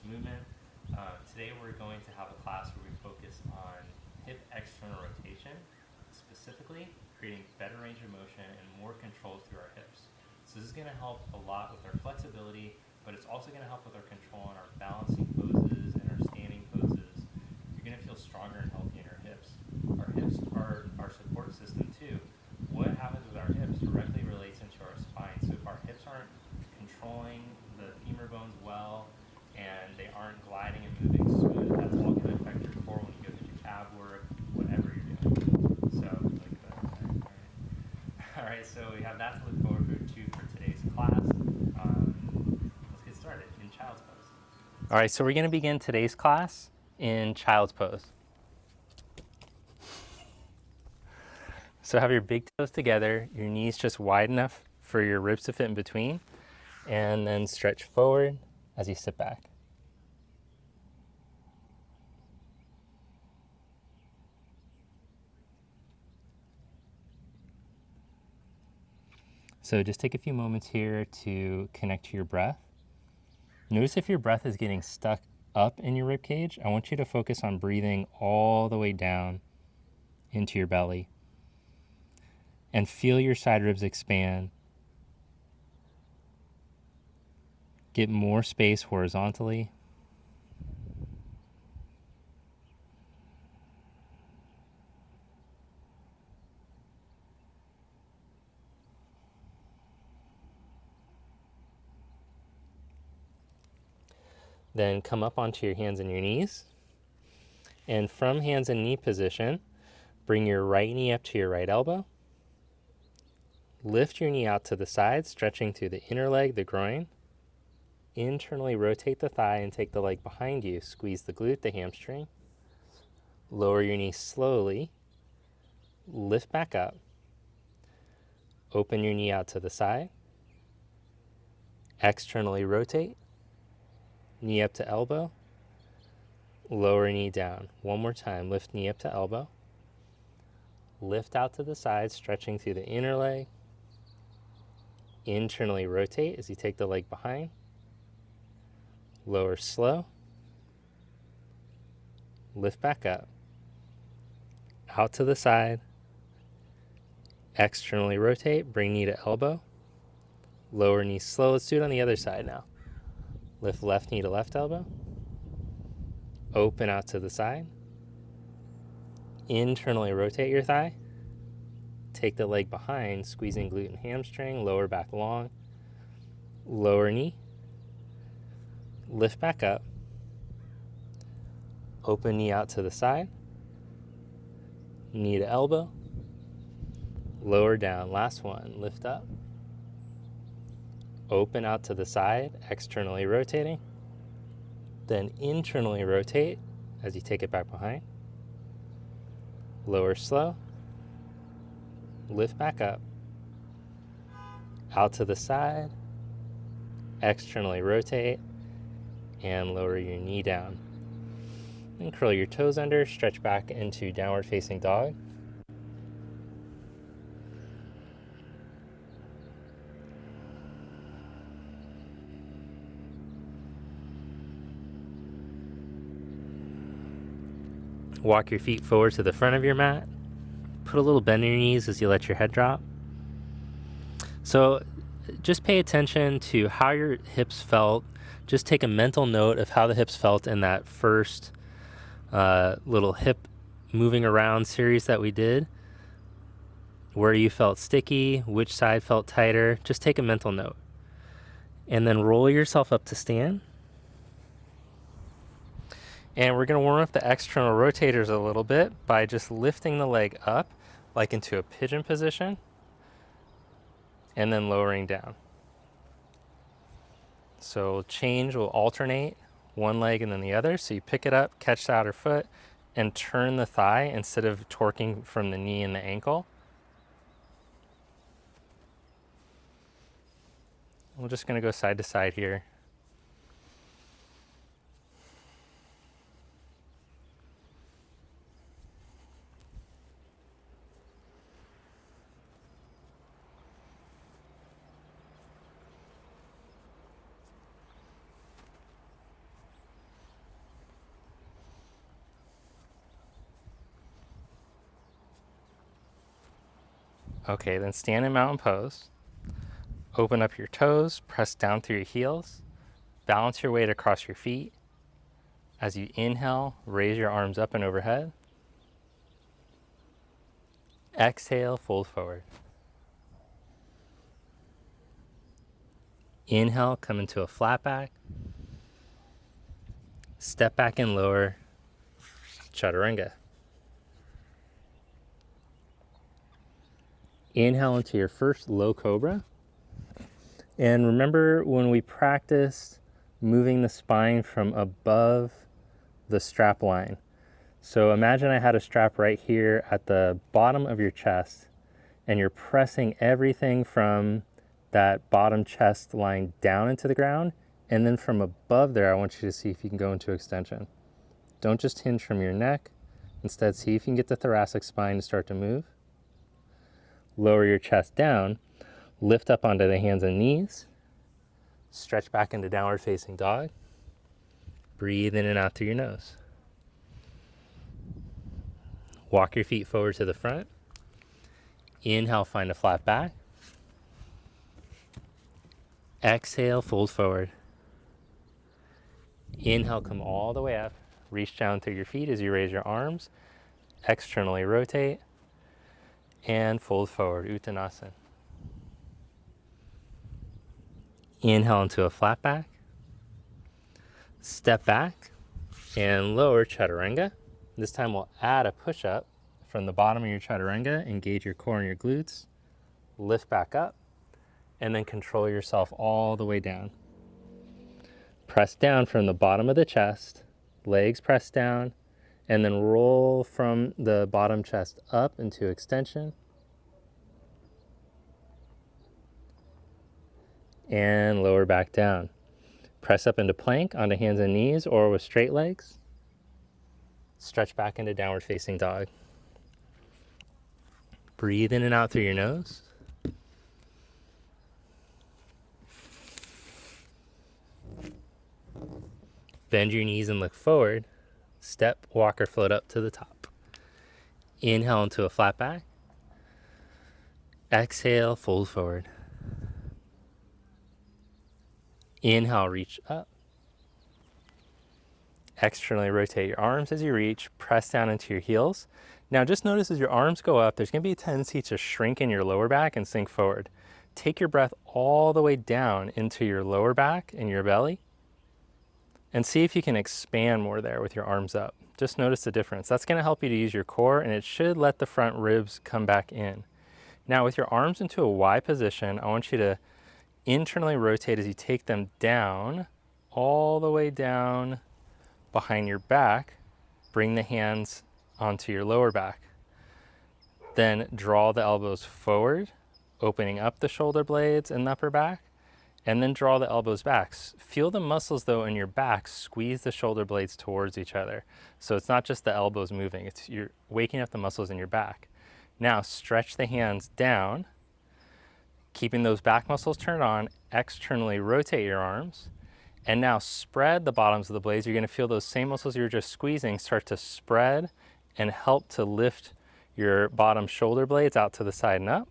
movement. Today we're going to have a class where we focus on hip external rotation, specifically creating better range of motion and more control through our hips. So this is going to help a lot with our flexibility, but it's also going to help with our control on our balancing poses and our standing poses. You're going to feel stronger and healthy in our hips. Our hips are our support system too. What happens with our hips directly relates into our spine. So if our hips aren't controlling the femur bones well and they aren't gliding and moving smooth, that's all going to affect your core when you go to do ab work, whatever you're doing. So like that. All right, so we have that to look forward to for today's class. Let's get started in child's pose. All right, so we're going to begin today's class in child's pose. So have your big toes together, your knees just wide enough for your ribs to fit in between, and then stretch forward as you sit back. So just take a few moments here to connect to your breath. Notice if your breath is getting stuck up in your rib cage, I want you to focus on breathing all the way down into your belly. And feel your side ribs expand. Get more space horizontally. Then come up onto your hands and your knees. And from hands and knee position, bring your right knee up to your right elbow. Lift your knee out to the side, stretching through the inner leg, the groin. Internally rotate the thigh and take the leg behind you. Squeeze the glute, the hamstring. Lower your knee slowly. Lift back up. Open your knee out to the side. Externally rotate. Knee up to elbow. Lower knee down. One more time. Lift knee up to elbow. Lift out to the side, stretching through the inner leg. Internally rotate as you take the leg behind. Lower slow. Lift back up. Out to the side. Externally rotate. Bring knee to elbow. Lower knee slow. Let's do it on the other side now. Lift left knee to left elbow. Open out to the side. Internally rotate your thigh. Take the leg behind, squeezing glute and hamstring. Lower back long. Lower knee. Lift back up. Open knee out to the side. Knee to elbow. Lower down. Last one. Lift up. Open out to the side, externally rotating. Then internally rotate as you take it back behind. Lower slow. Lift back up. Out to the side. Externally rotate. And lower your knee down. And curl your toes under, stretch back into downward facing dog. Walk your feet forward to the front of your mat. Put a little bend in your knees as you let your head drop. So just pay attention to how your hips felt. Just take a mental note of how the hips felt in that first little hip moving around series that we did. Where you felt sticky, which side felt tighter. Just take a mental note. And then roll yourself up to stand. And we're going to warm up the external rotators a little bit by just lifting the leg up, like into a pigeon position, and then lowering down. So change will alternate one leg and then the other. So you pick it up, catch the outer foot, and turn the thigh instead of torquing from the knee and the ankle. We're just going to go side to side here. Okay, then stand in mountain pose. Open up your toes, press down through your heels, balance your weight across your feet. As you inhale, raise your arms up and overhead. Exhale, fold forward. Inhale, come into a flat back. Step back and lower, chaturanga. Inhale into your first low cobra. And remember when we practiced moving the spine from above the strap line. So imagine I had a strap right here at the bottom of your chest, and you're pressing everything from that bottom chest line down into the ground, and then from above there, I want you to see if you can go into extension. Don't just hinge from your neck. Instead, see if you can get the thoracic spine to start to move. Lower your chest down, lift up onto the hands and knees, stretch back into downward facing dog. Breathe in and out through your nose. Walk your feet forward to the front. Inhale, find a flat back. Exhale, fold forward. Inhale, come all the way up. Reach down through your feet as you raise your arms. Externally rotate. And fold forward, Uttanasana. Inhale into a flat back. Step back and lower chaturanga. This time we'll add a push-up from the bottom of your chaturanga. Engage your core and your glutes. Lift back up and then control yourself all the way down. Press down from the bottom of the chest, legs press down, and then roll from the bottom chest up into extension. And lower back down. Press up into plank onto hands and knees or with straight legs. Stretch back into downward facing dog. Breathe in and out through your nose. Bend your knees and look forward. Step, walk, or float up to the top. Inhale into a flat back. Exhale, fold forward. Inhale, reach up. Externally rotate your arms as you reach. Press down into your heels. Now just notice as your arms go up, there's going to be a tendency to shrink in your lower back and sink forward. Take your breath all the way down into your lower back and your belly. And see if you can expand more there with your arms up. Just notice the difference. That's going to help you to use your core, and it should let the front ribs come back in. Now with your arms into a Y position, I want you to internally rotate as you take them down, all the way down behind your back. Bring the hands onto your lower back. Then draw the elbows forward, opening up the shoulder blades and the upper back. And then draw the elbows back. Feel the muscles though in your back squeeze the shoulder blades towards each other. So it's not just the elbows moving, you're waking up the muscles in your back. Now stretch the hands down, keeping those back muscles turned on. Externally rotate your arms. And now spread the bottoms of the blades. You're going to feel those same muscles you were just squeezing start to spread and help to lift your bottom shoulder blades out to the side and up.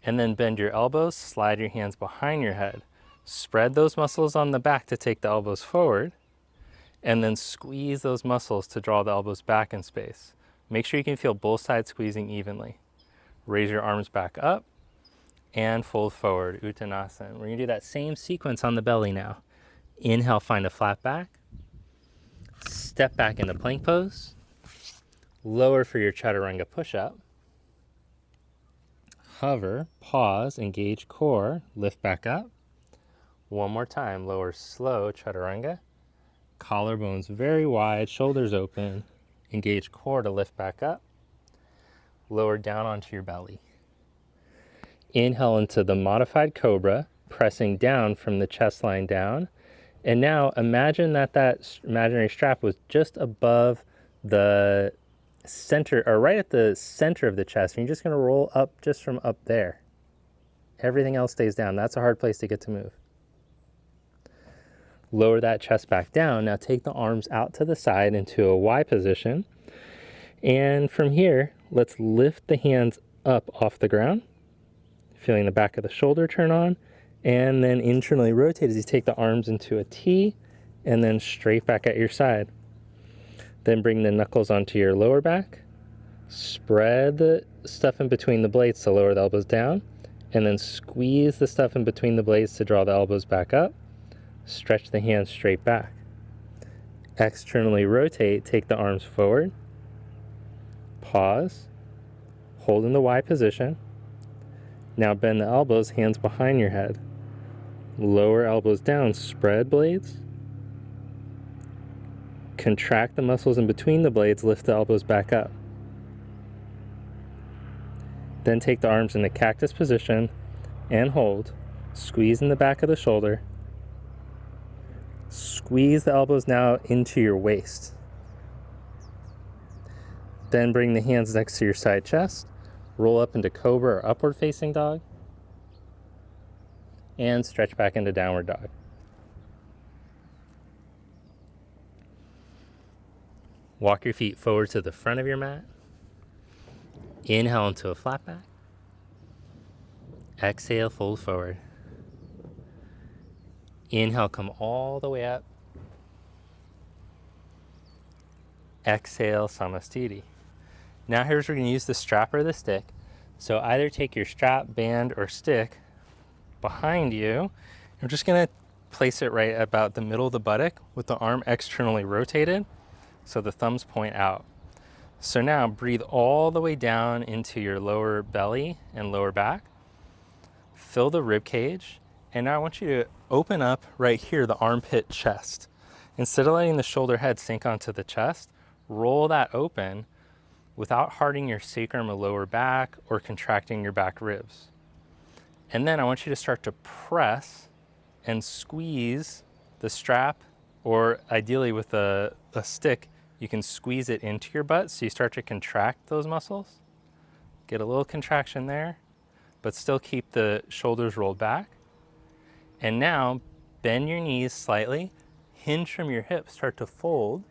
And then bend your elbows, slide your hands behind your head. Spread those muscles on the back to take the elbows forward, and then squeeze those muscles to draw the elbows back in space. Make sure you can feel both sides squeezing evenly. Raise your arms back up and fold forward, Uttanasana. We're gonna do that same sequence on the belly now. Inhale, find a flat back. Step back into plank pose. Lower for your chaturanga push-up. Hover, pause, engage core, lift back up. One more time, lower slow, chaturanga. Collarbones very wide, shoulders open. Engage core to lift back up. Lower down onto your belly. Inhale into the modified cobra, pressing down from the chest line down. And now imagine that imaginary strap was just above the center, or right at the center of the chest, and you're just going to roll up just from up there. Everything else stays down. That's a hard place to get to move. Lower that chest back down. Now take the arms out to the side into a Y position. And from here, let's lift the hands up off the ground, feeling the back of the shoulder turn on, and then internally rotate as you take the arms into a T and then straight back at your side. Then bring the knuckles onto your lower back, spread the stuff in between the blades to lower the elbows down, and then squeeze the stuff in between the blades to draw the elbows back up. Stretch the hands straight back. Externally rotate, take the arms forward, pause, hold in the Y position. Now bend the elbows, hands behind your head. Lower elbows down, spread blades. Contract the muscles in between the blades, lift the elbows back up. Then take the arms in the cactus position and hold. Squeeze in the back of the shoulder. Squeeze the elbows now into your waist. Then bring the hands next to your side chest. Roll up into cobra or upward facing dog. And stretch back into downward dog. Walk your feet forward to the front of your mat. Inhale into a flat back. Exhale, fold forward. Inhale, come all the way up. Exhale, Samastiti. Now here's where we're going to use the strap or the stick. So either take your strap, band, or stick behind you. We're just going to place it right about the middle of the buttock with the arm externally rotated so the thumbs point out. So now breathe all the way down into your lower belly and lower back. Fill the rib cage. And now I want you to open up right here, the armpit chest. Instead of letting the shoulder head sink onto the chest, roll that open without hardening your sacrum or lower back or contracting your back ribs. And then I want you to start to press and squeeze the strap, or ideally with a stick, you can squeeze it into your butt so you start to contract those muscles. Get a little contraction there, but still keep the shoulders rolled back. And now bend your knees slightly, hinge from your hips, start to fold,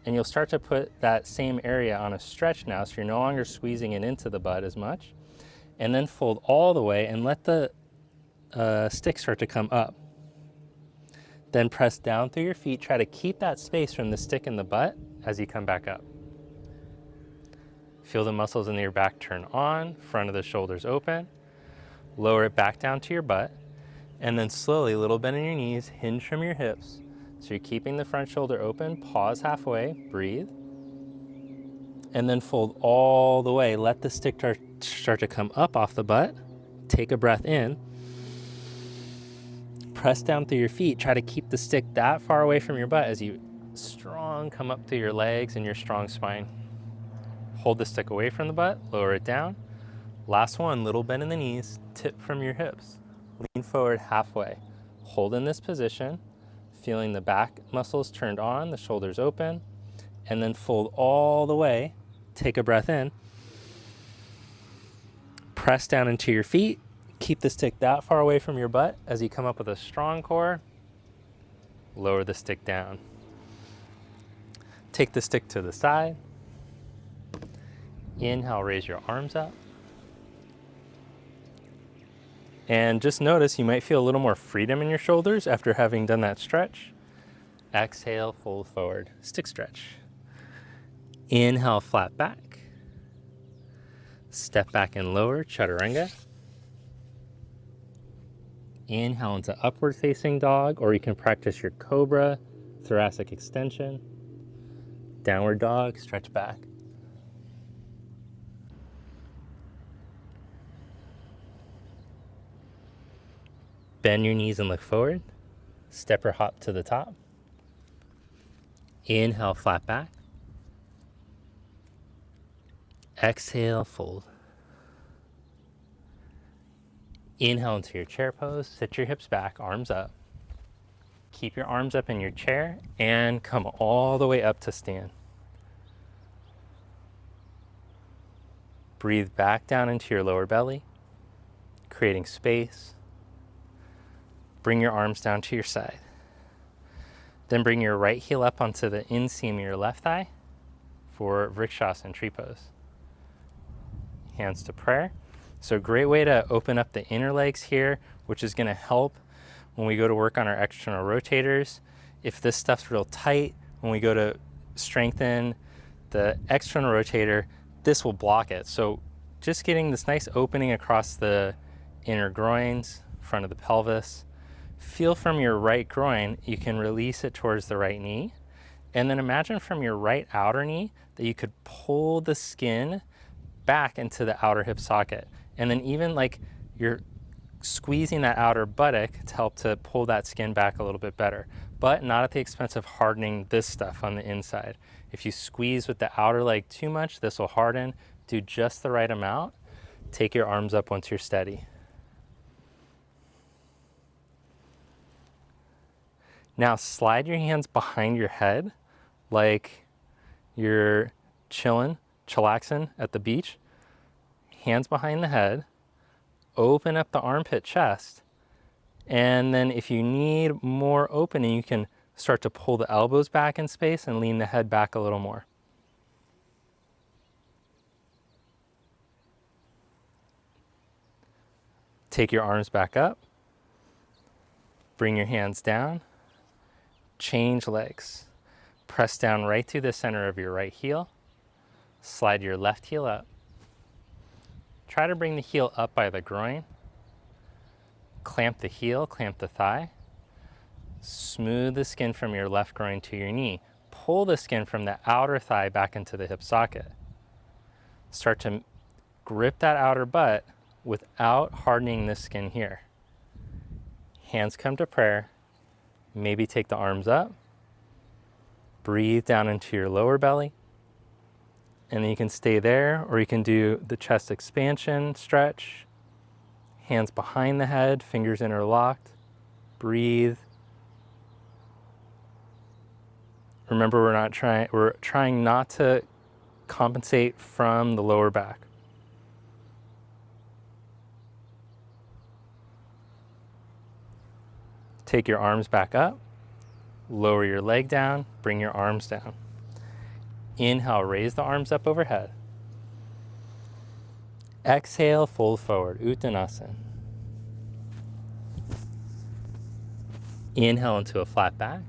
and you'll start to put that same area on a stretch now, so you're no longer squeezing it into the butt as much. And then fold all the way and let the stick start to come up. Then press down through your feet. Try to keep that space from the stick and the butt as you come back up. Feel the muscles in your back turn on, front of the shoulders open. Lower it back down to your butt. And then slowly, little bend in your knees, hinge from your hips. So you're keeping the front shoulder open. Pause halfway, breathe. And then fold all the way. Let the stick start to come up off the butt. Take a breath in. Press down through your feet. Try to keep the stick that far away from your butt as you come up through your legs and your strong spine. Hold the stick away from the butt, lower it down. Last one, little bend in the knees, tip from your hips. Lean forward halfway. Hold in this position, feeling the back muscles turned on, the shoulders open, and then fold all the way. Take a breath in. Press down into your feet. Keep the stick that far away from your butt as you come up with a strong core. Lower the stick down. Take the stick to the side. Inhale, raise your arms up. And just notice you might feel a little more freedom in your shoulders after having done that stretch. Exhale, fold forward, stick stretch. Inhale, flat back. Step back and lower, chaturanga. Inhale into upward facing dog, or you can practice your cobra, thoracic extension. Downward dog, stretch back. Bend your knees and look forward. Step or hop to the top. Inhale, flat back. Exhale, fold. Inhale into your chair pose. Sit your hips back, arms up. Keep your arms up in your chair and come all the way up to stand. Breathe back down into your lower belly, creating space. Bring your arms down to your side. Then bring your right heel up onto the inseam of your left thigh for Vrikshasana tree pose. hands to prayer. So great way to open up the inner legs here, which is going to help when we go to work on our external rotators. If this stuff's real tight, when we go to strengthen the external rotator, this will block it. So just getting this nice opening across the inner groins, front of the pelvis. Feel from your right groin, you can release it towards the right knee. And then imagine from your right outer knee that you could pull the skin back into the outer hip socket. And then even like you're squeezing that outer buttock to help to pull that skin back a little bit better, but not at the expense of hardening this stuff on the inside. If you squeeze with the outer leg too much, this will harden. Do just the right amount. Take your arms up once you're steady. Now slide your hands behind your head like you're chillaxing at the beach. Hands behind the head. Open up the armpit chest. And then if you need more opening, you can start to pull the elbows back in space and lean the head back a little more. Take your arms back up. Bring your hands down. Change legs. Press down right to the center of your right heel. Slide your left heel up. Try to bring the heel up by the groin. Clamp the heel, clamp the thigh. Smooth the skin from your left groin to your knee. Pull the skin from the outer thigh back into the hip socket. Start to grip that outer butt without hardening this skin here. Hands come to prayer. Maybe take the arms up. Breathe down into your lower belly. And then you can stay there, or you can do the chest expansion stretch. Hands behind the head, fingers interlocked. Breathe. Remember, we're trying not to compensate from the lower back. Take your arms back up, lower your leg down, bring your arms down. Inhale, raise the arms up overhead. Exhale, fold forward, Uttanasana. Inhale into a flat back.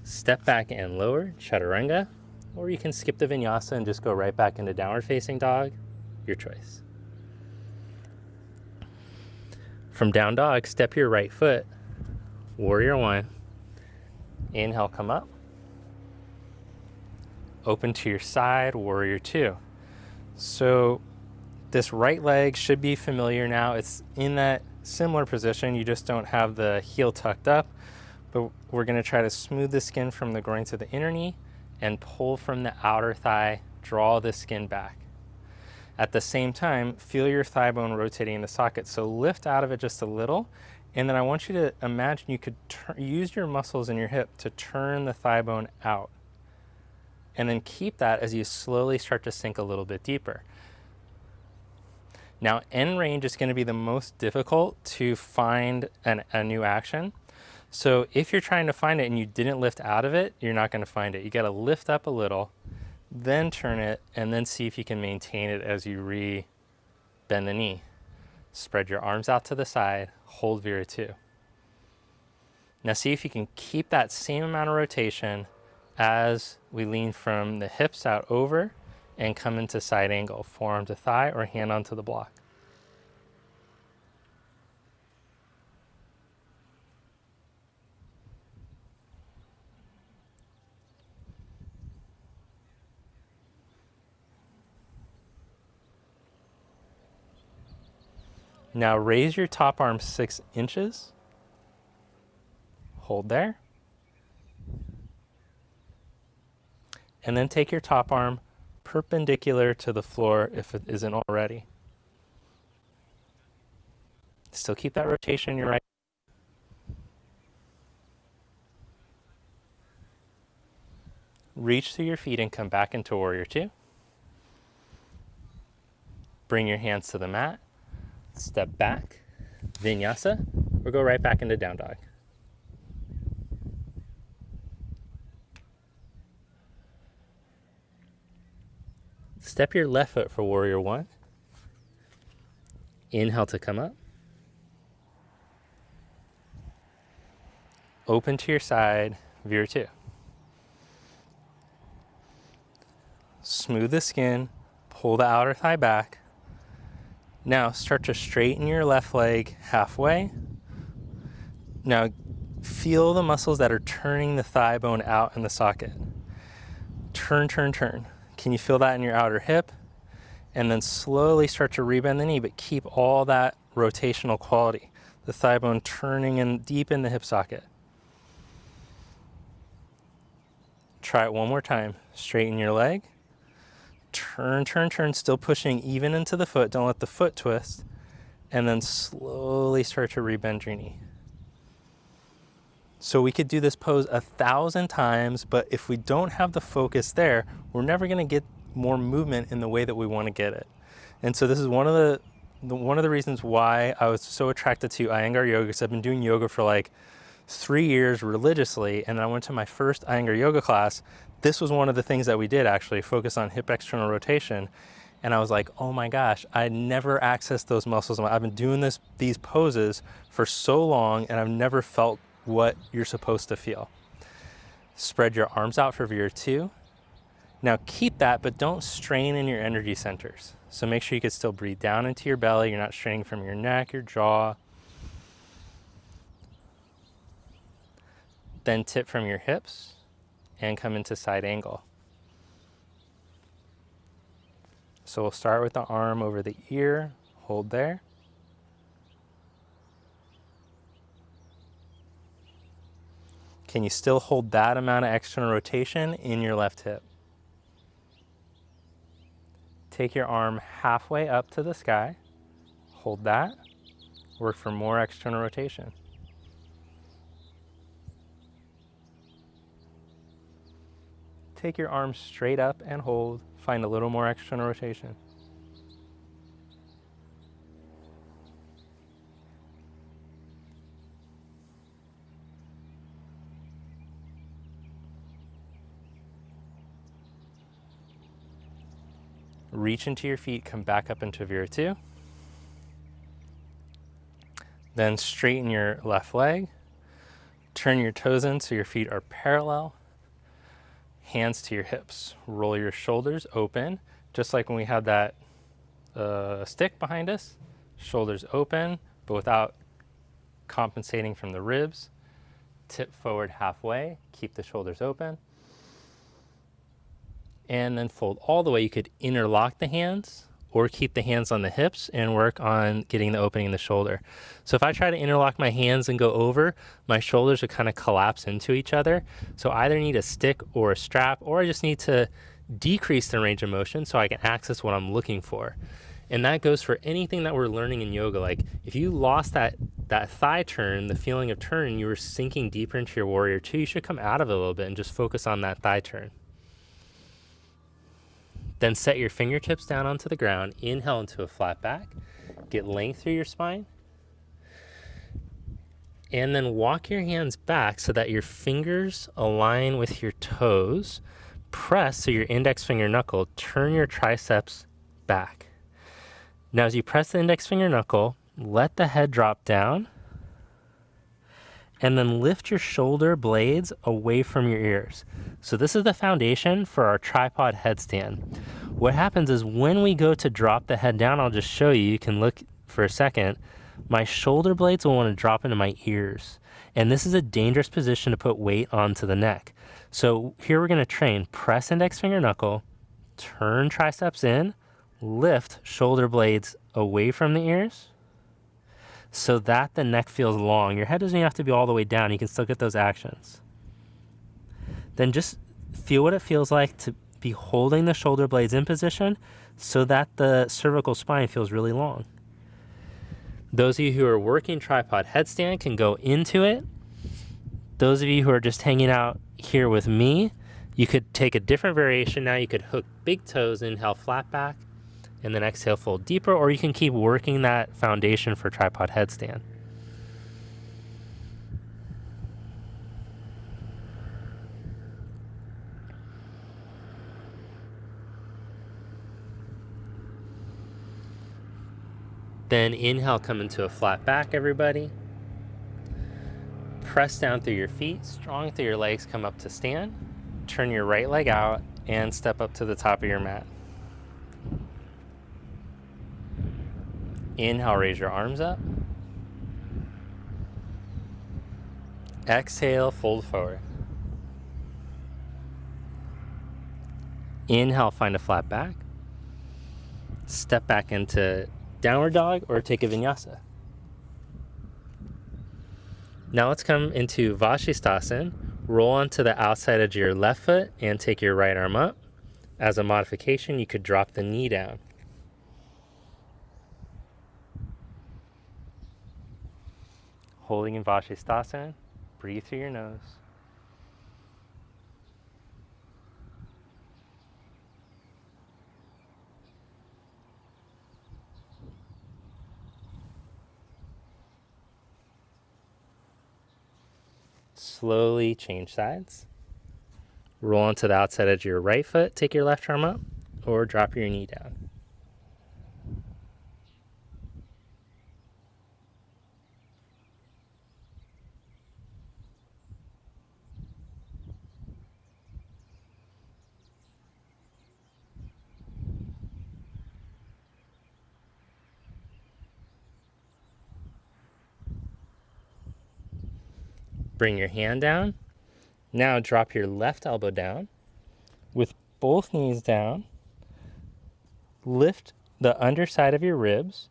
Step back and lower, Chaturanga. Or you can skip the vinyasa and just go right back into downward facing dog, your choice. From down dog, step your right foot, warrior one. Inhale, come up. Open to your side, warrior two. So this right leg should be familiar now. It's in that similar position. You just don't have the heel tucked up, but we're gonna try to smooth the skin from the groin to the inner knee and pull from the outer thigh, draw the skin back. At the same time, feel your thigh bone rotating in the socket. So lift out of it just a little. And then I want you to imagine you could use your muscles in your hip to turn the thigh bone out. And then keep that as you slowly start to sink a little bit deeper. Now, end range is going to be the most difficult to find a new action. So if you're trying to find it and you didn't lift out of it, you're not going to find it. You got to lift up a little, then turn it, and then see if you can maintain it as you bend the knee. Spread your arms out to the side, hold Vira 2. Now see if you can keep that same amount of rotation as we lean from the hips out over and come into side angle, forearm to thigh or hand onto the block. Now raise your top arm 6 inches. Hold there. And then take your top arm perpendicular to the floor if it isn't already. Still keep that rotation in your right. Reach through your feet and come back into warrior 2. Bring your hands to the mat. Step back, vinyasa, or go right back into down dog. Step your left foot for warrior one. Inhale to come up. Open to your side, veer two. Smooth the skin, pull the outer thigh back. Now start to straighten your left leg halfway. Now feel the muscles that are turning the thigh bone out in the socket. Turn, turn, turn. Can you feel that in your outer hip? And then slowly start to rebend the knee, but keep all that rotational quality. The thigh bone turning in deep in the hip socket. Try it one more time. Straighten your leg. Turn, turn, turn, still pushing even into the foot. Don't let the foot twist. And then slowly start to rebend your knee. So we could do this pose 1,000 times, but if we don't have the focus there, we're never going to get more movement in the way that we want to get it. And so this is one of the reasons why I was so attracted to Iyengar yoga, because I've been doing yoga for like 3 years religiously, and I went to my first Iyengar yoga class. This was one of the things that we did, actually, focus on hip external rotation. And I was like, oh my gosh, I never accessed those muscles. I've been doing these poses for so long, and I've never felt what you're supposed to feel. Spread your arms out for veer two. Now keep that, but don't strain in your energy centers. So make sure you can still breathe down into your belly. You're not straining from your neck, your jaw. Then tip from your hips and come into side angle. So we'll start with the arm over the ear, hold there. Can you still hold that amount of external rotation in your left hip? Take your arm halfway up to the sky, hold that, work for more external rotation. Take your arm straight up and hold, find a little more external rotation. Reach into your feet, come back up into Vira 2. Then straighten your left leg. Turn your toes in so your feet are parallel. Hands to your hips. Roll your shoulders open, just like when we had that stick behind us. Shoulders open, but without compensating from the ribs. Tip forward halfway, keep the shoulders open. And then fold all the way. You could interlock the hands or keep the hands on the hips and work on getting the opening in the shoulder. So if I try to interlock my hands and go over, my shoulders would kind of collapse into each other. So I either need a stick or a strap, or I just need to decrease the range of motion so I can access what I'm looking for. And that goes for anything that we're learning in yoga. Like if you lost that thigh turn, the feeling of turn, you were sinking deeper into your warrior two, you should come out of it a little bit and just focus on that thigh turn. Then set your fingertips down onto the ground. Inhale into a flat back. Get length through your spine. And then walk your hands back so that your fingers align with your toes. Press so your index finger knuckle. Turn your triceps back. Now as you press the index finger knuckle, let the head drop down. And then lift your shoulder blades away from your ears. So this is the foundation for our tripod headstand. What happens is when we go to drop the head down, I'll just show you, you can look for a second, my shoulder blades will want to drop into my ears. And this is a dangerous position to put weight onto the neck. So here we're going to train, press index finger knuckle, turn triceps in, lift shoulder blades away from the ears, so that the neck feels long. Your head doesn't even have to be all the way down. You can still get those actions. Then just feel what it feels like to be holding the shoulder blades in position so that the cervical spine feels really long. Those of you who are working tripod headstand can go into it. Those of you who are just hanging out here with me, you could take a different variation now. You could hook big toes, inhale flat back, and then exhale, fold deeper, or you can keep working that foundation for tripod headstand. Then inhale, come into a flat back, everybody. Press down through your feet, strong through your legs, come up to stand. Turn your right leg out and step up to the top of your mat. Inhale, raise your arms up. Exhale, fold forward. Inhale, find a flat back. Step back into downward dog or take a vinyasa. Now let's come into Vashisthasana. Roll onto the outside edge of your left foot and take your right arm up. As a modification, you could drop the knee down. Holding in Vashisthasana, breathe through your nose. Slowly change sides. Roll onto the outside edge of your right foot, take your left arm up, or drop your knee down. Bring your hand down. Now drop your left elbow down with both knees down. Lift the underside of your ribs,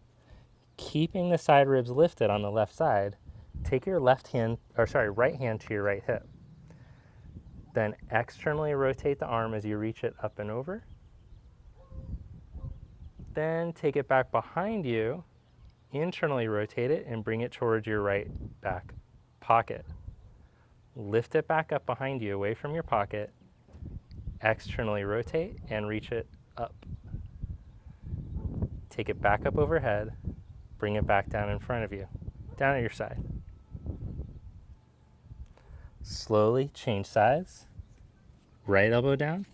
keeping the side ribs lifted on the left side. Take your right hand to your right hip. Then externally rotate the arm as you reach it up and over. Then take it back behind you, internally rotate it and bring it towards your right back pocket. Lift it back up behind you, away from your pocket. Externally rotate and reach it up. Take it back up overhead. Bring it back down in front of you, down at your side. Slowly change sides. Right elbow down.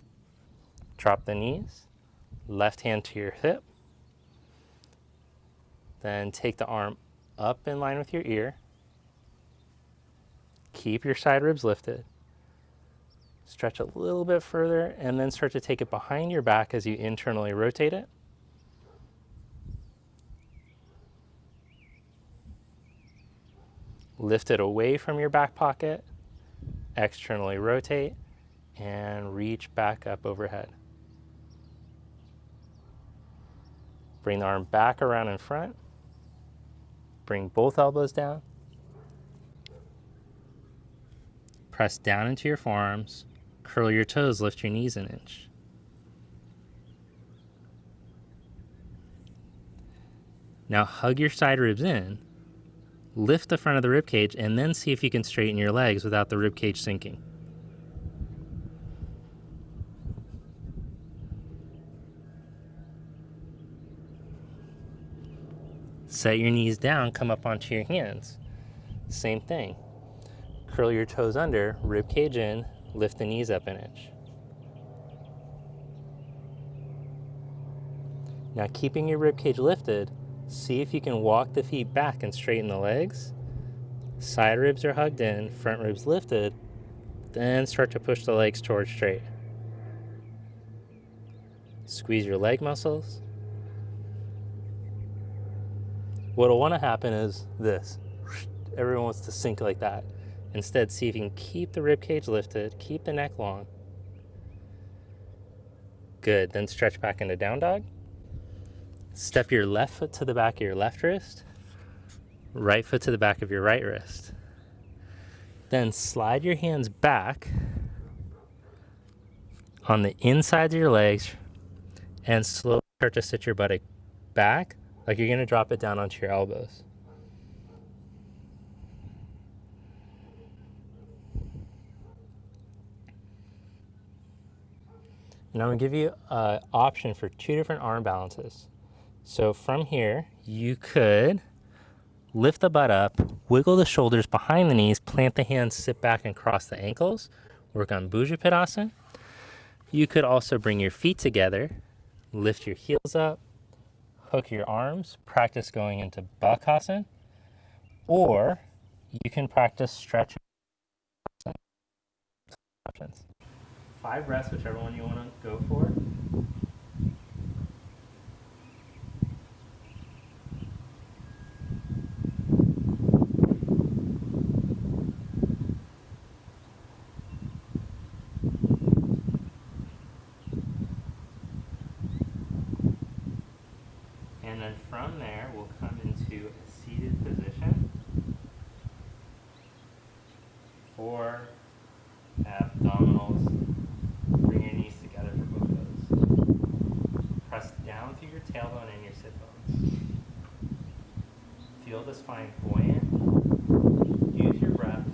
Drop the knees. Left hand to your hip. Then take the arm up in line with your ear. Keep your side ribs lifted. Stretch a little bit further and then start to take it behind your back as you internally rotate it. Lift it away from your back pocket, externally rotate, and reach back up overhead. Bring the arm back around in front. Bring both elbows down. Press down into your forearms, curl your toes, lift your knees an inch. Now hug your side ribs in, lift the front of the rib cage, and then see if you can straighten your legs without the rib cage sinking. Set your knees down, come up onto your hands. Same thing. Curl your toes under, rib cage in, lift the knees up an inch. Now keeping your rib cage lifted, see if you can walk the feet back and straighten the legs. Side ribs are hugged in, front ribs lifted, then start to push the legs towards straight. Squeeze your leg muscles. What'll want to happen is this. Everyone wants to sink like that. Instead, see if you can keep the rib cage lifted, keep the neck long. Good, then stretch back into down dog. Step your left foot to the back of your left wrist, right foot to the back of your right wrist. Then slide your hands back on the insides of your legs and slowly start to sit your buttock back like you're going to drop it down onto your elbows. And I'm going to give you an option for 2 different arm balances. So from here, you could lift the butt up, wiggle the shoulders behind the knees, plant the hands, sit back and cross the ankles, work on hook your arms, practice going into Bakasana, or you can practice stretching options. 5 breaths, whichever one you want to go for. And then from there, we'll come into a seated position for abdominals. Bring your knees together for both those. Press down through your tailbone and your sit bones. Feel the spine buoyant. Use your breath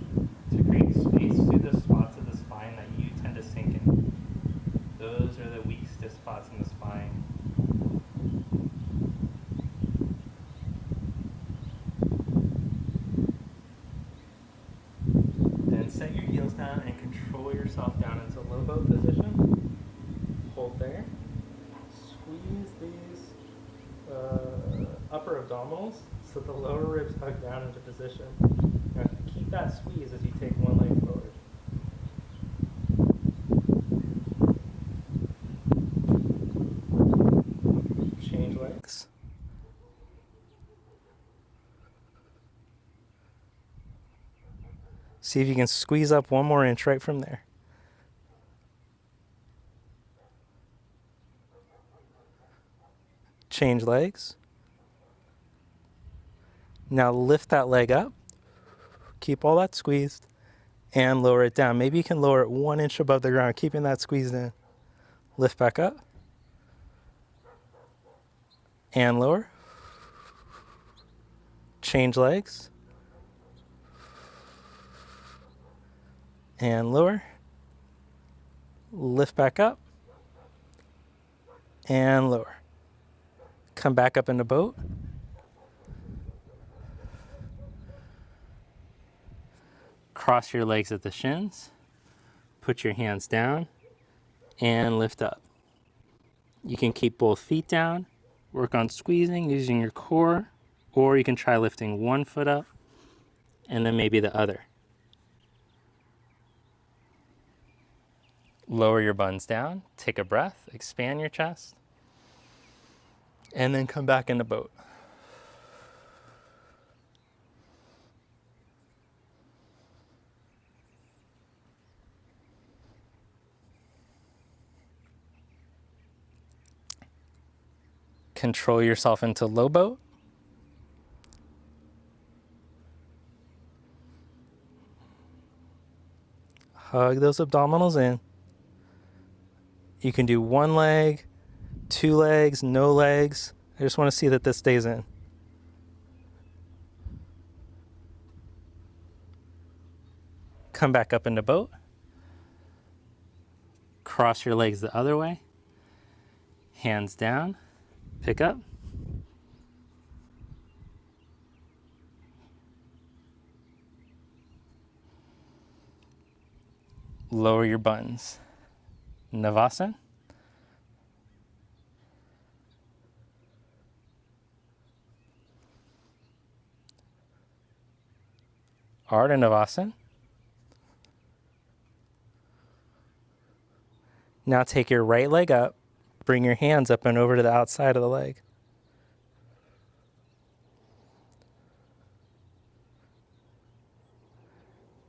to create space through the spots of the spine that you tend to sink in. Those are the weak, stiff spots in the spine. Then set your heels down and control yourself down into low boat position. Hold there. Squeeze these upper abdominals so the lower ribs hug down into position. Now keep that squeeze as you take one leg forward. Change legs. See if you can squeeze up one more inch right from there. Change legs. Now lift that leg up. Keep all that squeezed and lower it down. Maybe you can lower it 1 inch above the ground, keeping that squeezed in. Lift back up and lower. Change legs and lower. Lift back up and lower. Come back up into boat. Cross your legs at the shins. Put your hands down and lift up. You can keep both feet down, work on squeezing using your core, or you can try lifting one foot up and then maybe the other. Lower your buns down, take a breath, expand your chest, and then come back into boat. Control yourself into low boat. Hug those abdominals in. You can do one leg, 2 legs, no legs. I just want to see that this stays in. Come back up into boat. Cross your legs the other way. Hands down. Pick up. Lower your buns. Navasana. Ardha Navasana. Now take your right leg up, bring your hands up and over to the outside of the leg.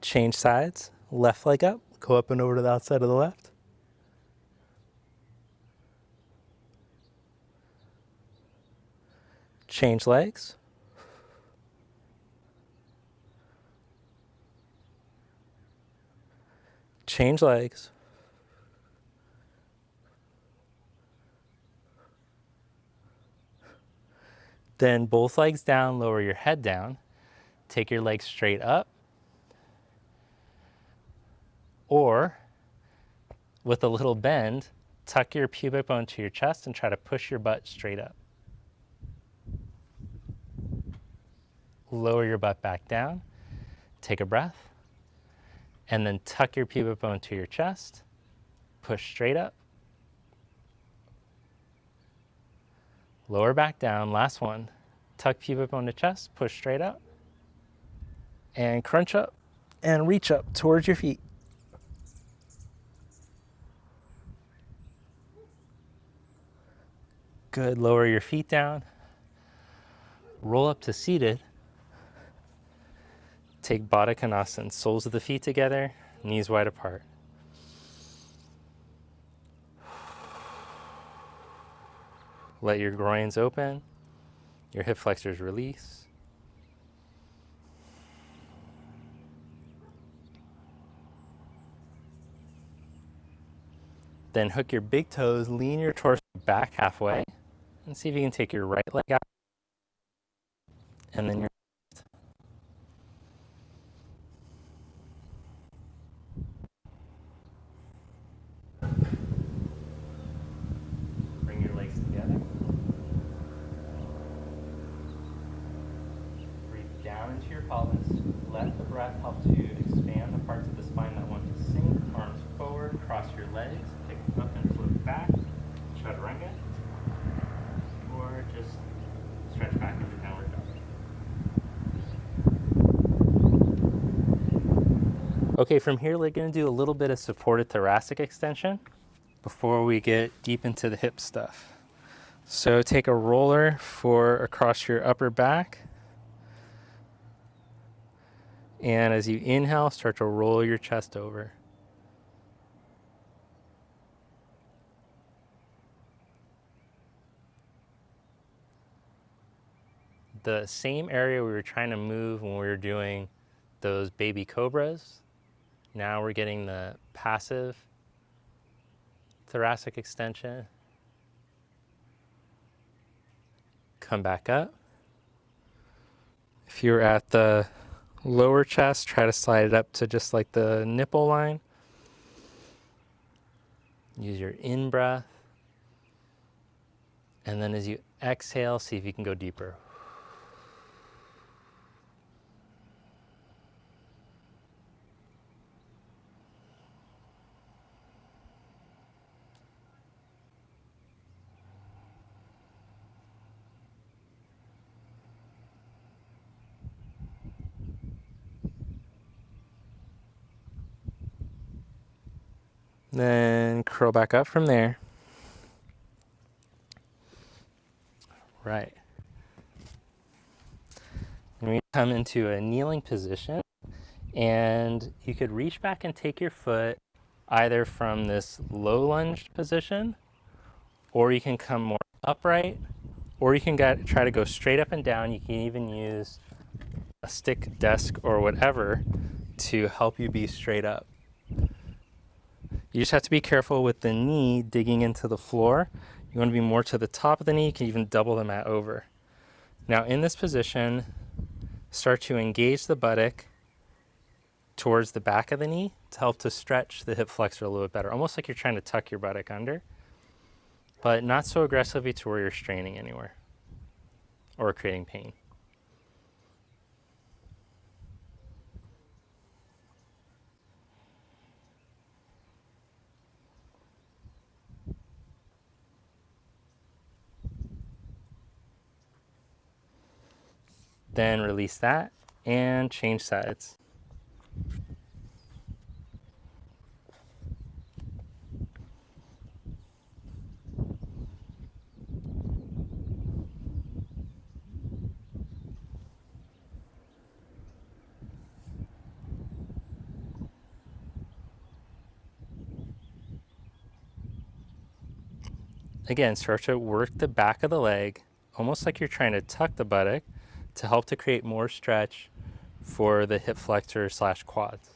Change sides, left leg up, go up and over to the outside of the left. Change legs. Change legs. Then both legs down, lower your head down. Take your legs straight up. Or, with a little bend, tuck your pubic bone to your chest and try to push your butt straight up. Lower your butt back down. Take a breath. And then tuck your pubic bone to your chest. Push straight up. Lower back down, last one. Tuck pubic bone to chest, push straight up. And crunch up and reach up towards your feet. Good, lower your feet down. Roll up to seated. Take Baddha Konasana, soles of the feet together, knees wide apart. Let your groins open, your hip flexors release. Then hook your big toes, lean your torso back halfway, and see if you can take your right leg out, and then your bring your legs together. Breathe down into your pelvis. Let the breath help to expand the parts of the spine that want to sink. Arms forward, cross your legs, pick up and float back. Chaturanga. Or just stretch back into downward dog. Okay, from here we're going to do a little bit of supported thoracic extension before we get deep into the hip stuff. So take a roller for across your upper back. And as you inhale, start to roll your chest over. The same area we were trying to move when we were doing those baby cobras. Now we're getting the passive thoracic extension. Come back up. If you're at the lower chest, try to slide it up to just like the nipple line. Use your in-breath. And then as you exhale, see if you can go deeper. Then curl back up from there. Right. And we come into a kneeling position, and you could reach back and take your foot either from this low lunge position, or you can come more upright, or you can try to go straight up and down. You can even use a stick, desk, or whatever to help you be straight up. You just have to be careful with the knee digging into the floor. You want to be more to the top of the knee. You can even double the mat over. Now in this position, start to engage the buttock towards the back of the knee to help to stretch the hip flexor a little bit better. Almost like you're trying to tuck your buttock under, but not so aggressively to where you're straining anywhere or creating pain. Then release that and change sides. Again, start to work the back of the leg, almost like you're trying to tuck the buttock to help to create more stretch for the hip flexor / quads.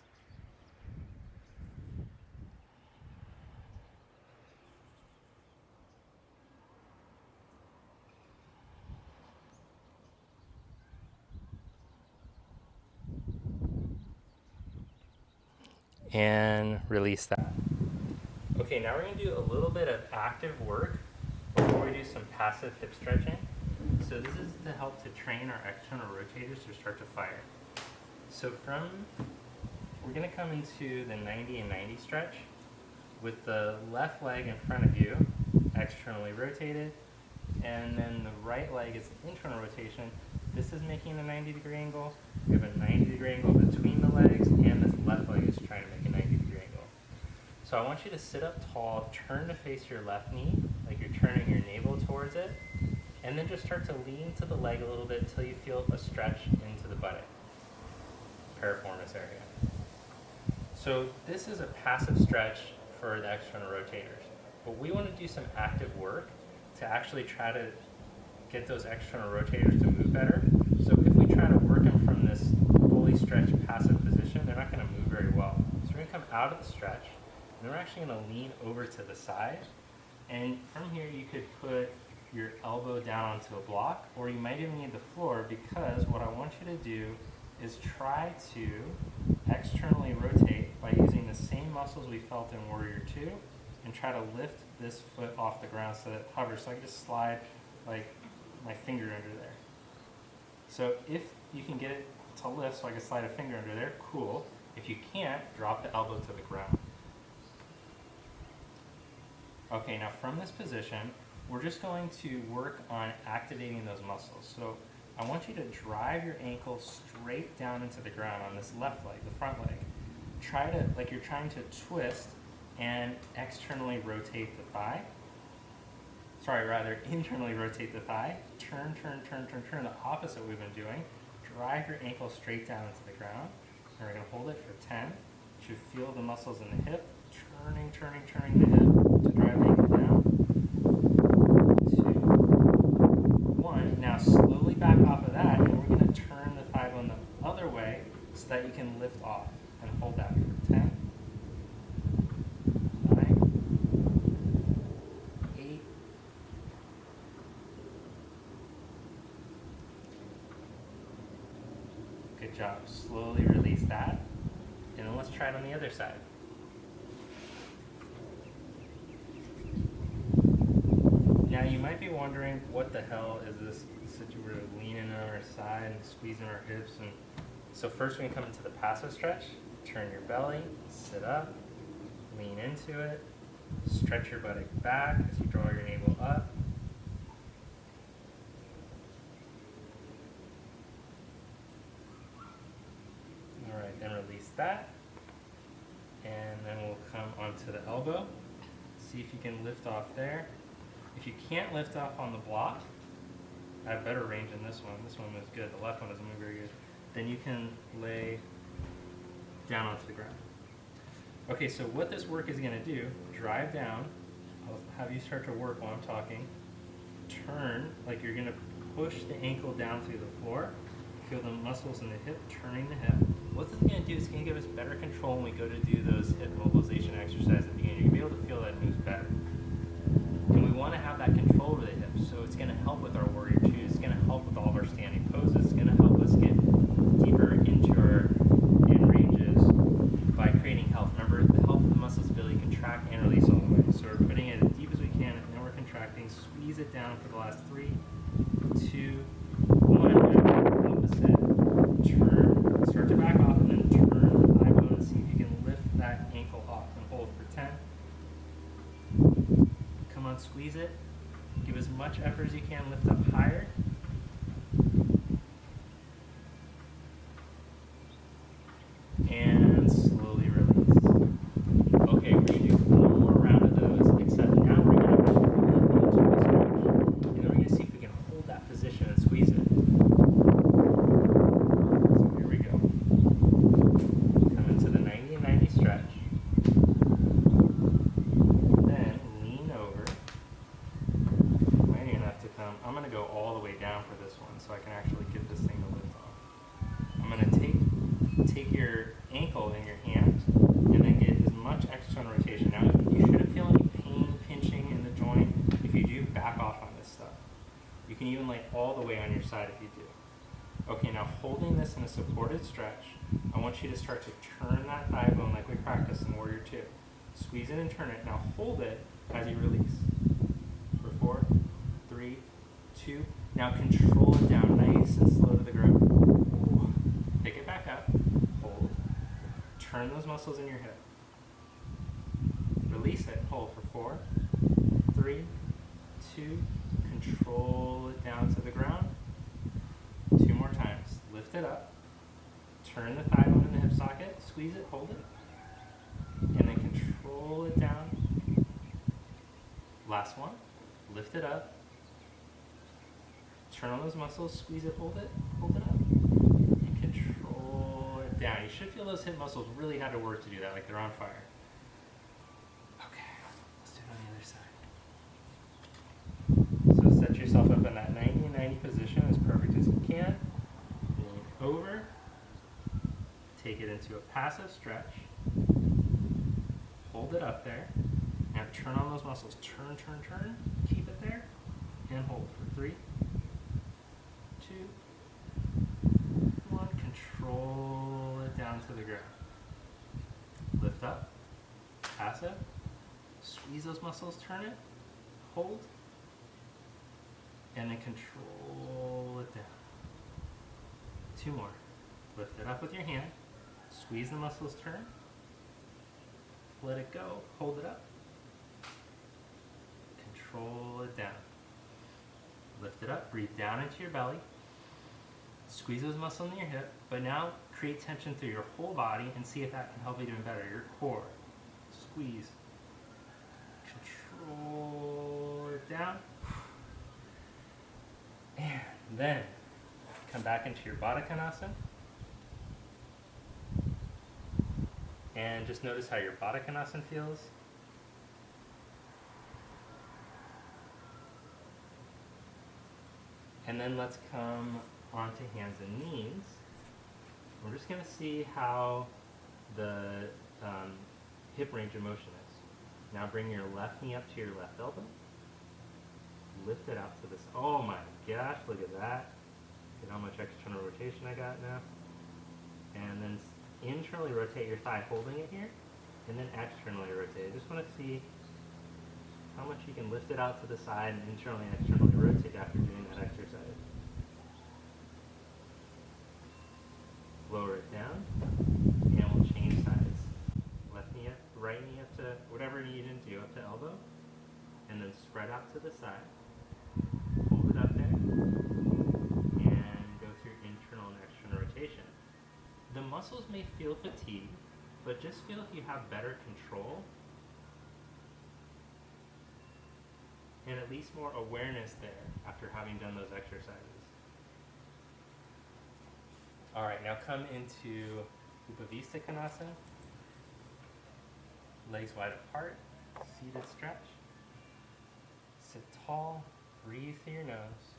And release that. Okay, now we're going to do a little bit of active work before we do some passive hip stretching. So this is to help to train our external rotators to start to fire. So we're going to come into the 90 and 90 stretch with the left leg in front of you, externally rotated, And then the right leg is internal rotation. This is making a 90-degree angle. We have a 90-degree angle between the legs, and this left leg is trying to make a 90-degree angle. So I want you to sit up tall, turn to face your left knee, like you're turning your navel towards it, and then just start to lean to the leg a little bit until you feel a stretch into the buttock, piriformis area. So this is a passive stretch for the external rotators, but we want to do some active work to actually try to get those external rotators to move better. So if we try to work them from this fully stretched passive position, they're not going to move very well. So we're going to come out of the stretch, and then we're actually going to lean over to the side. And from here, you could put your elbow down onto a block, or you might even need the floor, because what I want you to do is try to externally rotate by using the same muscles we felt in Warrior 2, and try to lift this foot off the ground so that it hovers. So I can just slide like my finger under there. So if you can get it to lift so I can slide a finger under there, cool. If you can't, drop the elbow to the ground. Okay, now from this position, we're just going to work on activating those muscles. So I want you to drive your ankle straight down into the ground on this left leg, the front leg. Try to, like you're trying to twist and externally rotate the thigh. Sorry, rather internally rotate the thigh. Turn, turn, turn, turn, turn, the opposite we've been doing. Drive your ankle straight down into the ground. And we're gonna hold it for 10. You should feel the muscles in the hip, turning, turning, turning the hip to drive the ankle down. 2, 1. Now slowly back off of that, and we're gonna turn the thigh bone the other way so that you can lift off, and hold that for 10. 9, 8, 'Good job. Slowly release that. And then let's try it on the other side. Now you might be wondering, what the hell is this? We're leaning on our side and squeezing our hips. And so first we can come into the passive stretch. Turn your belly, sit up, lean into it, stretch your buttock back as you draw your navel up. All right, then release that. And then we'll come onto the elbow. See if you can lift off there. If you can't lift off on the block, I have better range in this one. This one was good. The left one doesn't move very good. Then you can lay down onto the ground. Okay, so what this work is going to do, drive down. I'll have you start to work while I'm talking. Turn, like you're going to push the ankle down through the floor. Feel the muscles in the hip, turning the hip. What this is going to do is going to give us better control when we go to do those hip mobilization exercises at the beginning. You're going to be able to feel that it moves better. And we want to have that control over the hips, so it's going to help with our Warrior 2. It's going to help with all of our standing poses. It's going to help us get deeper into our end ranges by creating health. Remember, the health of the muscles ability to contract and release all the way. So we're putting it as deep as we can, and then we're contracting. Squeeze it down for the last 3, 2, 1. Opposite. Turn. Start to back off, and then turn the thigh bone and see if you can lift that ankle off. And hold for 10. Come on, squeeze it. Give as much effort as you can. Lift up higher. And slowly release. Okay, we're going to do one more round of those, except now we're going to pull it into a stretch. And then we're going to see if we can hold that position and squeeze it. So here we go. Come into the 90 and 90 stretch. Then lean over. Might even have to come. I'm going to go all the way down for this one so I can actually get this thing to lift off. I'm going to take your ankle in your hand and then get as much external rotation. Now, you shouldn't feel any pain pinching in the joint. If you do, back off on this stuff. You can even lay all the way on your side if you do. Okay, now holding this in a supported stretch, I want you to start to turn that thigh bone like we practiced in Warrior 2. Squeeze it and turn it. Now hold it as you release. For 4, 3, 2. Now control it down nice and slow to the ground. Pick it back up. Hold. Turn those muscles in your hip. Release it. Hold for 4, 3, 2. control it down to the ground. 2 more times. Lift it up. Turn the thigh bone in the hip socket. Squeeze it, hold it. And then control it down. Last one. Lift it up. Turn on those muscles. Squeeze it, hold it up. And control it down. You should feel those hip muscles really had to work to do that, like they're on fire. Okay, let's do it on the other side. So set yourself up in that 90-90 position as perfect as you can. Lean over. Take it into a passive stretch. Hold it up there. Now turn on those muscles. Turn. Keep it there. And hold for 3, 2, 1. Control it down to the ground. Lift up. Passive. Squeeze those muscles. Turn it. Hold. And then control it down. 2 more. Lift it up with your hand. Squeeze the muscles. Turn. Let it go. Hold it up. Control it down. Lift it up. Breathe down into your belly. Squeeze those muscles in your hip. But now create tension through your whole body and see if that can help you do better. Your core. Squeeze. Control it down. And then come back into your Baddha Konasana. And just notice how your Baddha Konasana feels. And then let's come onto hands and knees. We're just going to see how the hip range of motion is. Now bring your left knee up to your left elbow. Lift it out to this. Oh my gosh, look at that. Look at how much external rotation I got now. And then internally rotate your thigh, holding it here, and then externally rotate. I just want to see how much you can lift it out to the side and internally and externally rotate after doing that exercise. Lower it down, and we'll change sides. Left knee up, right knee up to whatever knee you didn't do, up to elbow, and then spread out to the side. Hold it up there, and go through internal and external rotation. The muscles may feel fatigued, but just feel if you have better control and at least more awareness there after having done those exercises. All right, now come into Upavista Konasana. Legs wide apart, seated stretch. Sit tall, breathe through your nose.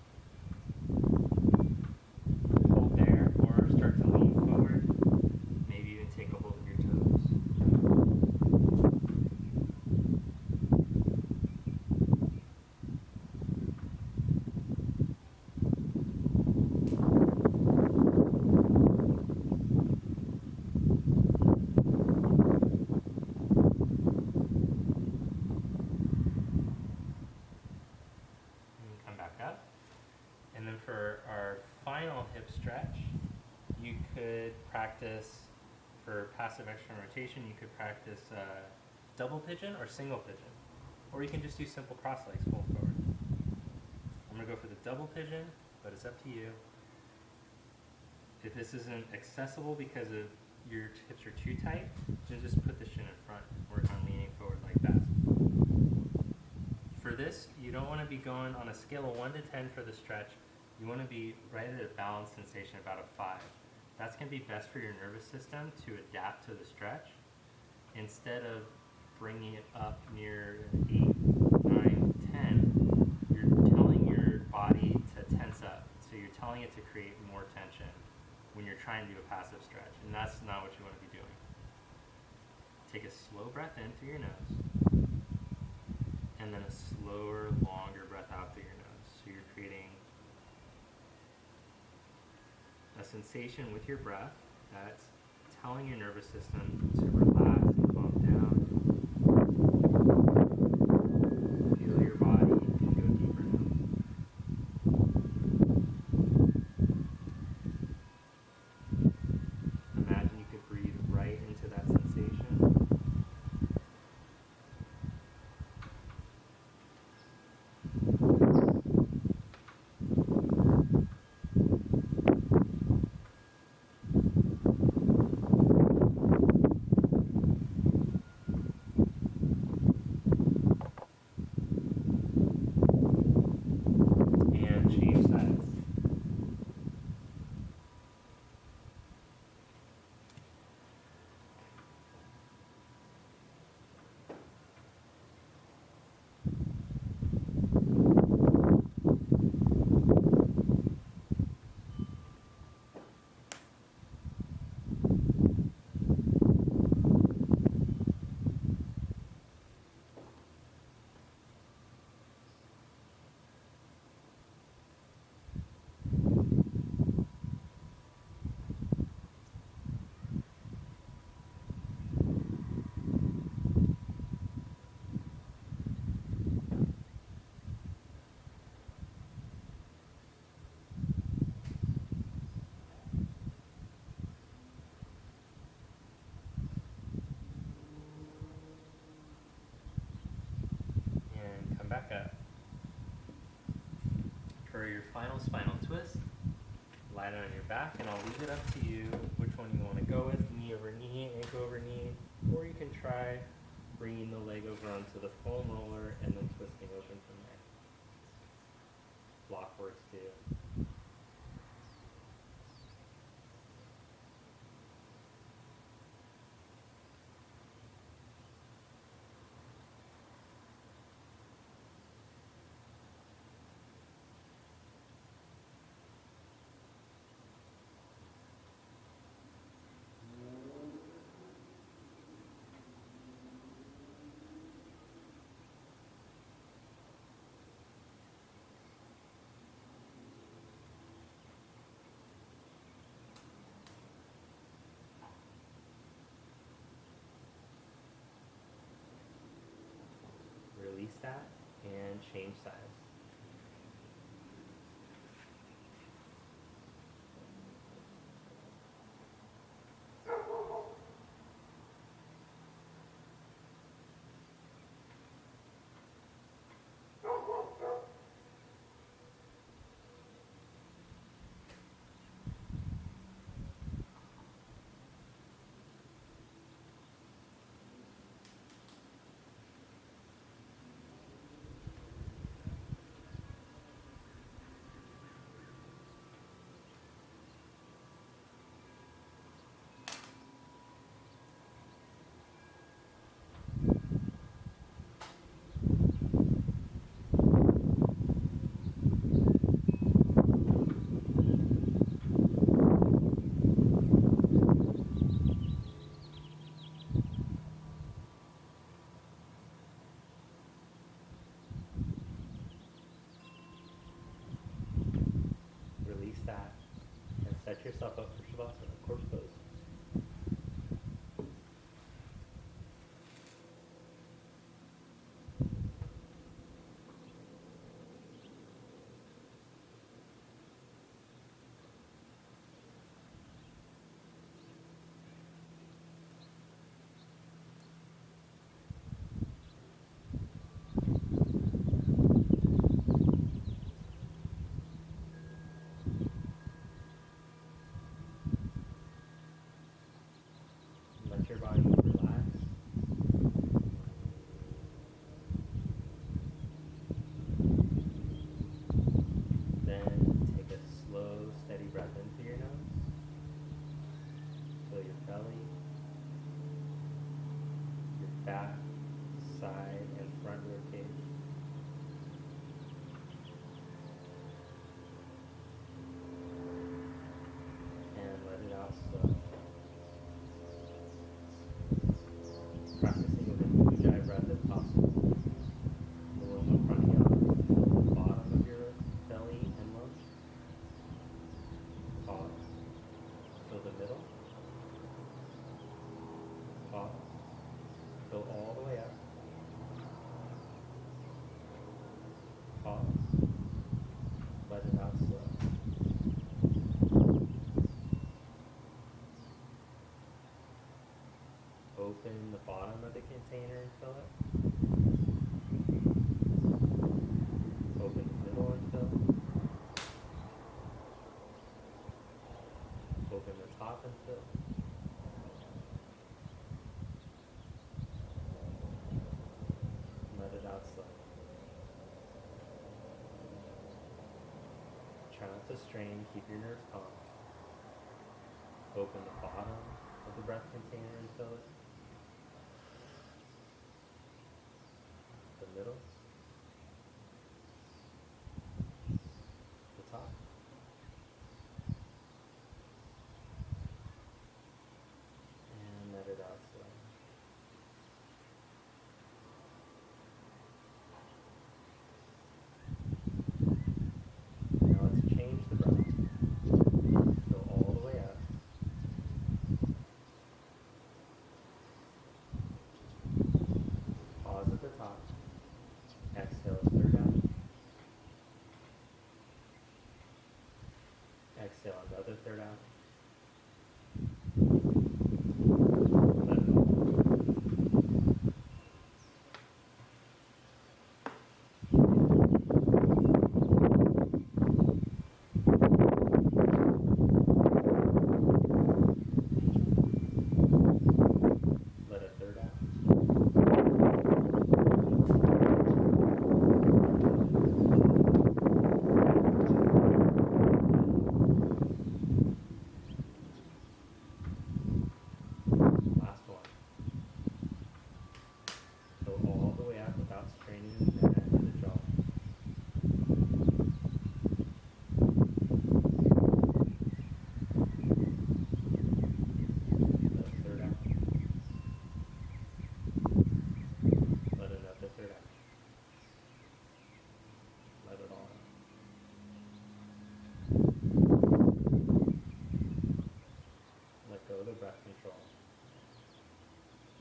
Hold there or start to lean forward. Maybe even take a hold of your toes. And then for our final hip stretch, you could practice, for passive external rotation, you could practice double pigeon or single pigeon. Or you can just do simple cross legs, fold forward. I'm going to go for the double pigeon, but it's up to you. If this isn't accessible because of your hips are too tight, then just put the shin in front. Work on leaning forward like that. For this, you don't want to be going on a scale of 1 to 10 for the stretch. You want to be right at a balance sensation, about a 5. That's going to be best for your nervous system to adapt to the stretch. Instead of bringing it up near 8, 9, 10, you're telling your body to tense up. So you're telling it to create more tension when you're trying to do a passive stretch. And that's not what you want to be doing. Take a slow breath in through your nose. And then a slower, longer breath out through your nose. So you're creating a sensation with your breath that's telling your nervous system to relax and calm down. Feel your body and go deeper now. Imagine you could breathe right into that sensation. final spinal twist. Lie down on your back, and I'll leave it up to you which one you want to go with, knee over knee, ankle over knee, or you can try bringing the leg over onto the foam roller and then twisting open from there. Block works too. Release that and change sides. Release that and set yourself up for Shavasana, corpse pose. Let your body relax. Then take a slow, steady breath into your nose. Fill your belly, your back, side, and front rib cage. And let it out slow. Practicing with an Ujjayi breath if possible. Aloma pranayama, fill the bottom of your belly and lungs. Pause. Fill the middle. Pause. Fill all the way up. Pause. Let it out slow. Open the bottom of the container and fill it. Open the middle and fill. Open the top and fill. Let it out slow. Try not to strain, keep your nerves calm. Open the bottom of the breath container and fill it. The middle. The top. And let it out slow. Now let's change the breath. Fill all the way up. Pause at the top. Exhale, third out. Exhale, another third out. Let it go.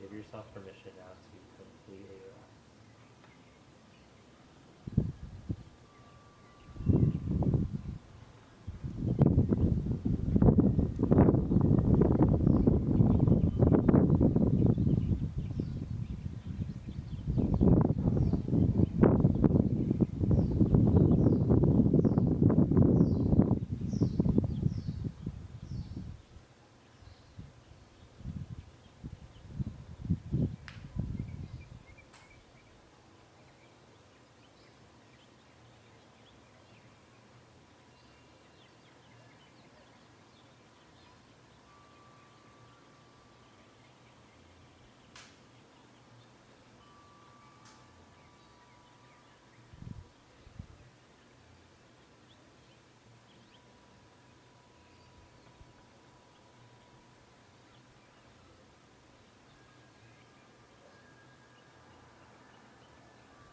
Give yourself permission now to completely relax.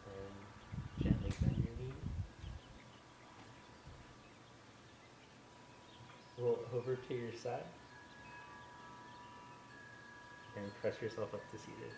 And gently bend your knee. Roll over to your side. And press yourself up to seated.